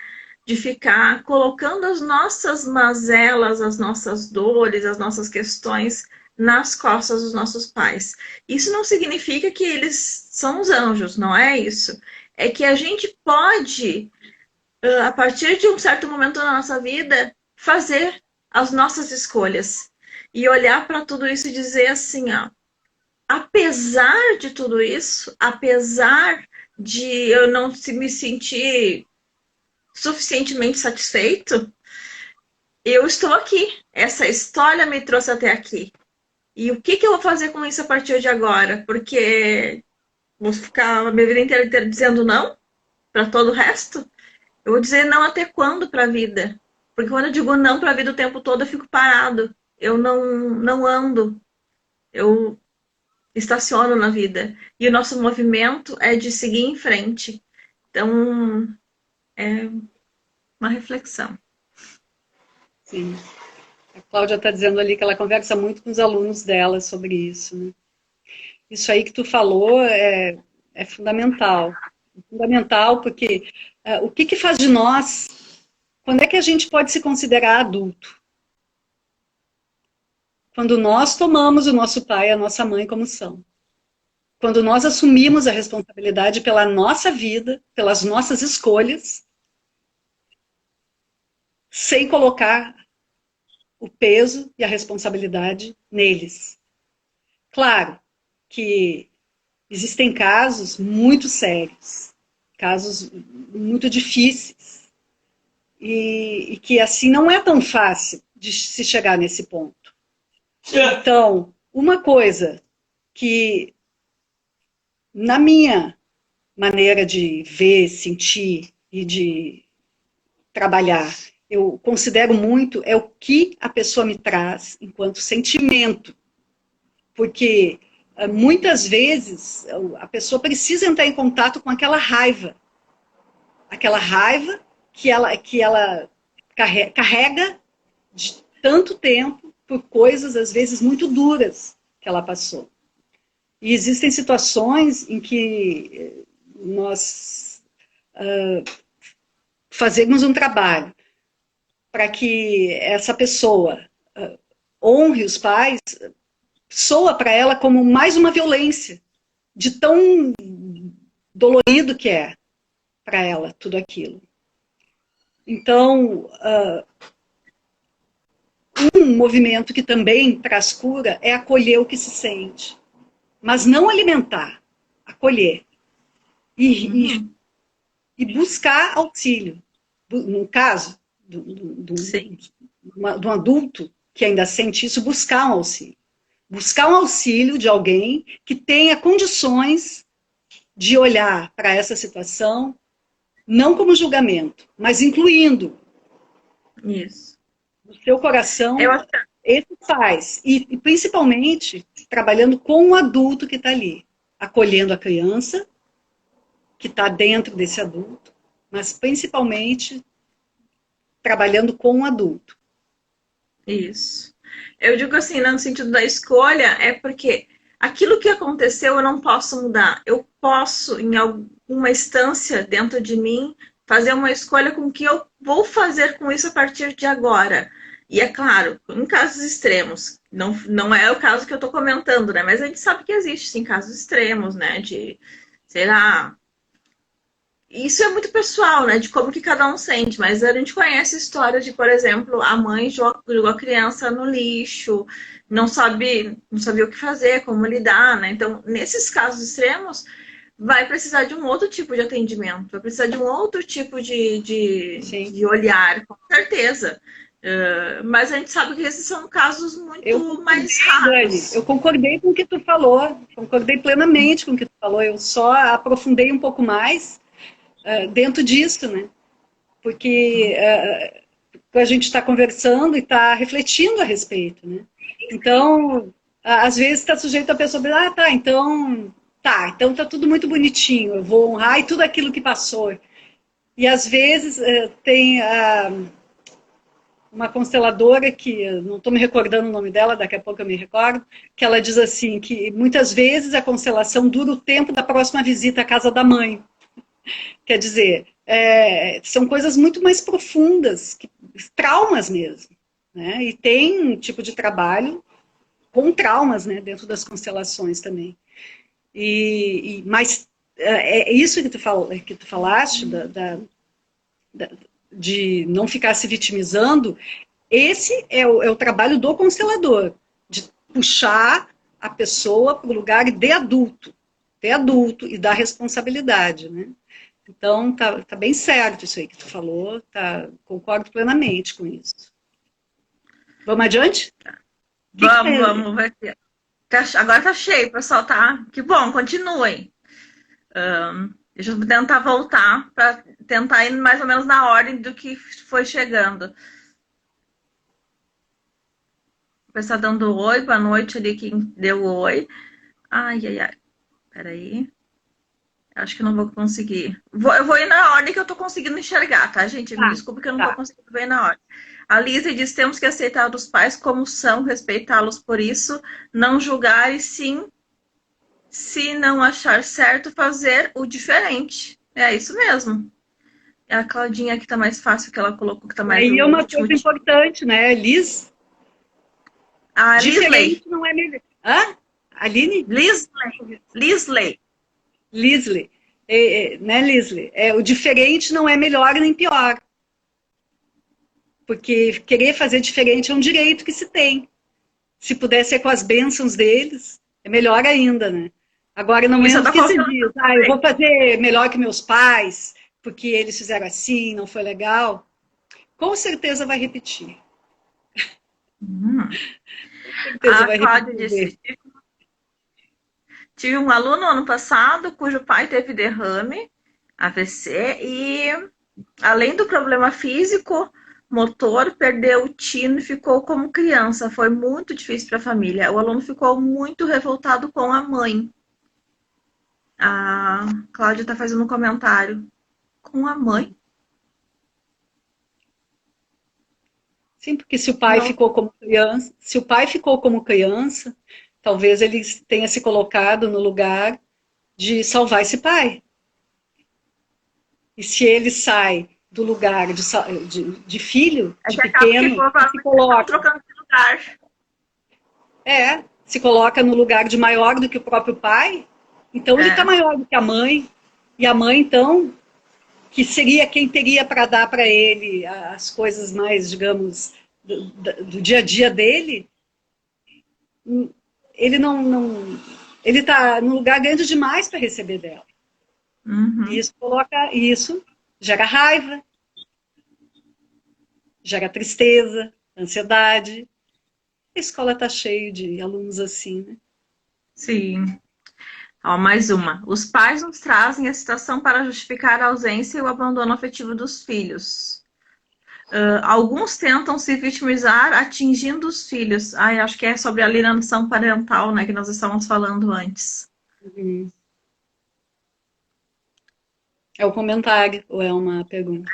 de ficar colocando as nossas mazelas, as nossas dores, as nossas questões nas costas dos nossos pais. Isso não significa que eles são os anjos, não é isso. É que a gente pode, a partir de um certo momento da nossa vida, fazer as nossas escolhas e olhar para tudo isso e dizer assim, ó, apesar de tudo isso, apesar de eu não me sentir suficientemente satisfeito, eu estou aqui. Essa história me trouxe até aqui. E o que eu vou fazer com isso a partir de agora? Porque vou ficar a minha vida inteira dizendo não para todo o resto? Eu vou dizer não até quando para a vida? Porque quando eu digo não para a vida o tempo todo, eu fico parado. Eu não ando. Eu estaciono na vida. E o nosso movimento é de seguir em frente. Então, é uma reflexão. Sim. A Cláudia está dizendo ali que ela conversa muito com os alunos dela sobre isso, né? Isso aí que tu falou é fundamental. É fundamental porque o que faz de nós? Quando é que a gente pode se considerar adulto? Quando nós tomamos o nosso pai e a nossa mãe como são. Quando nós assumimos a responsabilidade pela nossa vida, pelas nossas escolhas, sem colocar o peso e a responsabilidade neles. Claro que existem casos muito sérios, casos muito difíceis, e que assim não é tão fácil de se chegar nesse ponto. Então, uma coisa que, na minha maneira de ver, sentir e de trabalhar, eu considero muito é o que a pessoa me traz enquanto sentimento. Porque muitas vezes a pessoa precisa entrar em contato com aquela raiva que ela carrega de tanto tempo por coisas, às vezes, muito duras que ela passou. E existem situações em que nós fazemos um trabalho para que essa pessoa honre os pais, soa para ela como mais uma violência, de tão dolorido que é para ela tudo aquilo. Então, um movimento que também traz cura é acolher o que se sente, mas não alimentar, acolher e buscar auxílio. No caso de um adulto que ainda sente isso, buscar um auxílio. Buscar um auxílio de alguém que tenha condições de olhar para essa situação, não como julgamento, mas incluindo. Isso. No seu coração, esse faz. E principalmente, trabalhando com o adulto que está ali. Acolhendo a criança, que está dentro desse adulto, mas principalmente trabalhando com o adulto. Isso. Eu digo assim, no sentido da escolha, é porque aquilo que aconteceu eu não posso mudar. Eu posso, em alguma instância dentro de mim, fazer uma escolha com o que eu vou fazer com isso a partir de agora. E é claro, em casos extremos, não é o caso que eu estou comentando, né? Mas a gente sabe que existe, sim, casos extremos, né? De, sei lá... Isso é muito pessoal, né? De como que cada um sente. Mas a gente conhece histórias de, por exemplo, a mãe jogou a criança no lixo, não sabia o que fazer, como lidar, né? Então, nesses casos extremos, vai precisar de um outro tipo de atendimento, vai precisar de um outro tipo de olhar, com certeza. Mas a gente sabe que esses são casos muito mais raros. Dani, eu concordei com o que tu falou, concordei plenamente com o que tu falou, eu só aprofundei um pouco mais dentro disso, né? Porque a gente está conversando e está refletindo a respeito, né? Então, às vezes está sujeito a pessoa dizer, então tá tudo muito bonitinho, eu vou honrar e tudo aquilo que passou. E às vezes tem uma consteladora que, eu não estou me recordando o nome dela, daqui a pouco eu me recordo, que ela diz assim, que muitas vezes a constelação dura o tempo da próxima visita à casa da mãe. Quer dizer, são coisas muito mais profundas, traumas mesmo, né? E tem um tipo de trabalho com traumas, né, dentro das constelações também. Mas é isso que tu falaste, de não ficar se vitimizando, esse é o trabalho do constelador, de puxar a pessoa para o lugar de adulto e dar responsabilidade, né? Então, tá bem certo isso aí que tu falou, concordo plenamente com isso. Vamos adiante? Vamos, vai ser. Agora tá cheio, pessoal, tá? Que bom, continuem. Deixa eu tentar voltar para tentar ir mais ou menos na ordem do que foi chegando. O pessoal dando oi, boa noite ali, quem deu oi. Ai. Peraí. Acho que não vou conseguir. Eu vou ir na ordem que eu tô conseguindo enxergar, tá, gente? Me desculpe que eu não vou conseguir ver na ordem. A Lisa diz, temos que aceitar os pais como são, respeitá-los por isso, não julgar e sim, se não achar certo, fazer o diferente. É isso mesmo. É a Claudinha que tá mais fácil, que ela colocou que tá mais... Aí é uma coisa importante, né? Liz? A Lisley. Não é melhor. Hã? Aline? Lisley. Né, Lisley? O diferente não é melhor nem pior. Porque querer fazer diferente é um direito que se tem. Se puder ser com as bênçãos deles, é melhor ainda, né? Agora, no momento que se diz, eu vou fazer melhor que meus pais, porque eles fizeram assim, não foi legal, com certeza vai repetir. Com certeza vai repetir. Tive um aluno ano passado cujo pai teve derrame, AVC, e além do problema físico, motor, perdeu o tino e ficou como criança. Foi muito difícil para a família. O aluno ficou muito revoltado com a mãe. A Cláudia está fazendo um comentário. Com a mãe? Sim, porque se o pai Não. ficou como criança, se o pai ficou como criança, talvez ele tenha se colocado no lugar de salvar esse pai. E se ele sai do lugar de filho, É de que acaba que pequeno, e se provavelmente eles estão coloca, trocando de lugar. se coloca no lugar de maior do que o próprio pai, então ele está É. maior do que a mãe, e a mãe, então, que seria quem teria para dar para ele as coisas mais, digamos, do dia a dia dele, ele não ele está num lugar grande demais para receber dela. E Uhum. isso gera raiva, gera tristeza, ansiedade. A escola está cheia de alunos assim, né? Sim. Ó, mais uma. Os pais nos trazem a situação para justificar a ausência e o abandono afetivo dos filhos. Alguns tentam se vitimizar atingindo os filhos. Ai, acho que é sobre a alienação parental, né, que nós estávamos falando antes. Uhum. É o comentário ou é uma pergunta?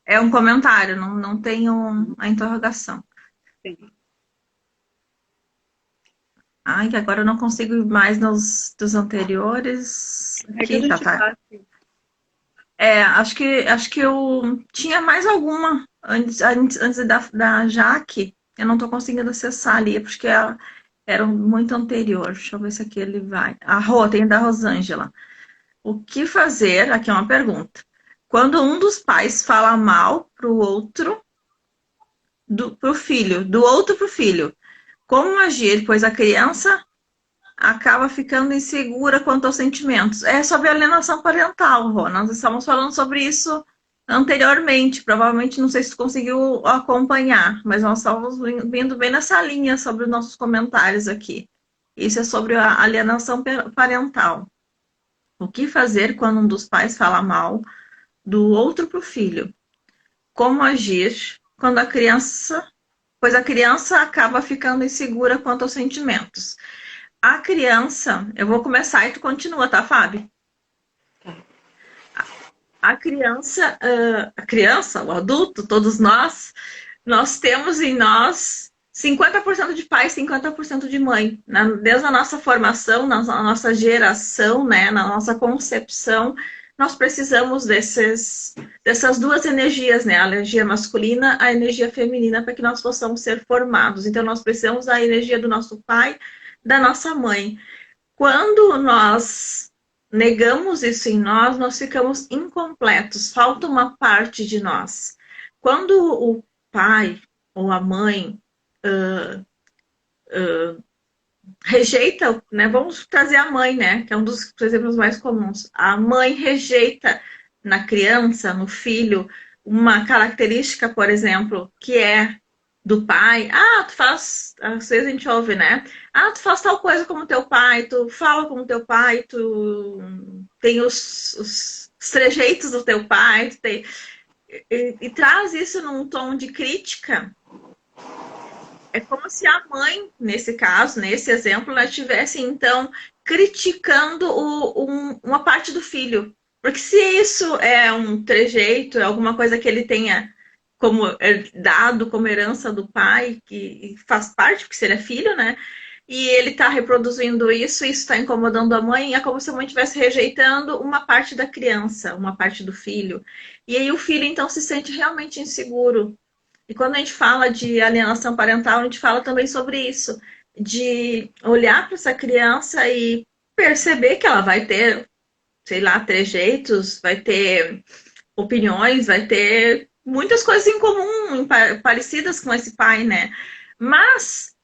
É um comentário, não tem a interrogação. Sim. Ai, que agora eu não consigo ir mais nos dos anteriores. É que a Aqui, tá, gente tá. faz. Acho que eu tinha mais alguma antes da Jaque. Eu não estou conseguindo acessar ali, porque era muito anterior. Deixa eu ver se aqui ele vai. Tem da Rosângela. O que fazer? Aqui é uma pergunta. Quando um dos pais fala mal pro outro, pro filho, do outro pro filho. Como agir? Pois a criança acaba ficando insegura quanto aos sentimentos. É sobre alienação parental, Rô. Nós estávamos falando sobre isso anteriormente. Provavelmente, não sei se tu conseguiu acompanhar, mas nós estávamos vindo bem nessa linha sobre os nossos comentários aqui. Isso é sobre a alienação parental. O que fazer quando um dos pais fala mal do outro para o filho? Como agir quando a criança, pois a criança acaba ficando insegura quanto aos sentimentos. A criança, eu vou começar e tu continua, tá, Fábio? A criança, o adulto, todos nós temos em nós 50% de pai, 50% de mãe. Desde a nossa formação, na nossa geração, né, na nossa concepção, nós precisamos dessas duas energias, né? A energia masculina, a energia feminina, para que nós possamos ser formados. Então, nós precisamos da energia do nosso pai, da nossa mãe. Quando nós negamos isso em nós, nós ficamos incompletos, falta uma parte de nós. Quando o pai ou a mãe rejeita, né? Vamos trazer a mãe, né? Que é um dos exemplos mais comuns. A mãe rejeita na criança, no filho, uma característica, por exemplo, que é do pai. Ah, tu faz. Às vezes a gente ouve, né? Ah, tu faz tal coisa como teu pai, tu fala como teu pai, tu tem os trejeitos do teu pai, tu tem. E traz isso num tom de crítica. É como se a mãe, nesse caso, nesse exemplo, ela estivesse, então, criticando uma parte do filho. Porque se isso é um trejeito, é alguma coisa que ele tenha como dado como herança do pai, que faz parte, porque se ele é filho, né? E ele está reproduzindo isso está incomodando a mãe, é como se a mãe estivesse rejeitando uma parte da criança, uma parte do filho. E aí o filho, então, se sente realmente inseguro. E quando a gente fala de alienação parental, a gente fala também sobre isso, de olhar para essa criança e perceber que ela vai ter, sei lá, trejeitos, vai ter opiniões, vai ter muitas coisas em comum, parecidas com esse pai, né? Mas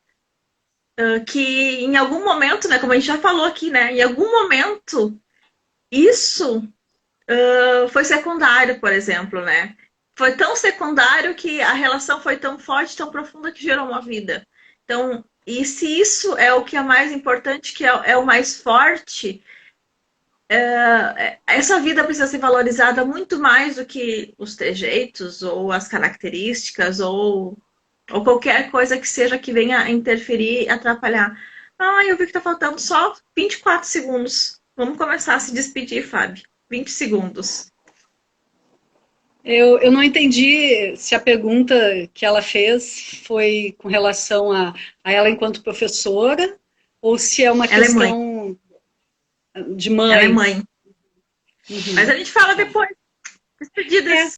que em algum momento, né, como a gente já falou aqui, né, em algum momento isso foi secundário, por exemplo, né? Foi tão secundário que a relação foi tão forte, tão profunda que gerou uma vida. Então, e se isso é o que é mais importante, que é o mais forte, essa vida precisa ser valorizada muito mais do que os trejeitos, ou as características, ou qualquer coisa que seja que venha a interferir e atrapalhar. Ah, eu vi que tá faltando só 24 segundos. Vamos começar a se despedir, Fábio. 20 segundos. Eu não entendi se a pergunta que ela fez foi com relação a ela enquanto professora ou se é uma Ela é mãe. questão de Ela é mãe. mãe. Uhum. Mas a gente fala depois. Despedidas.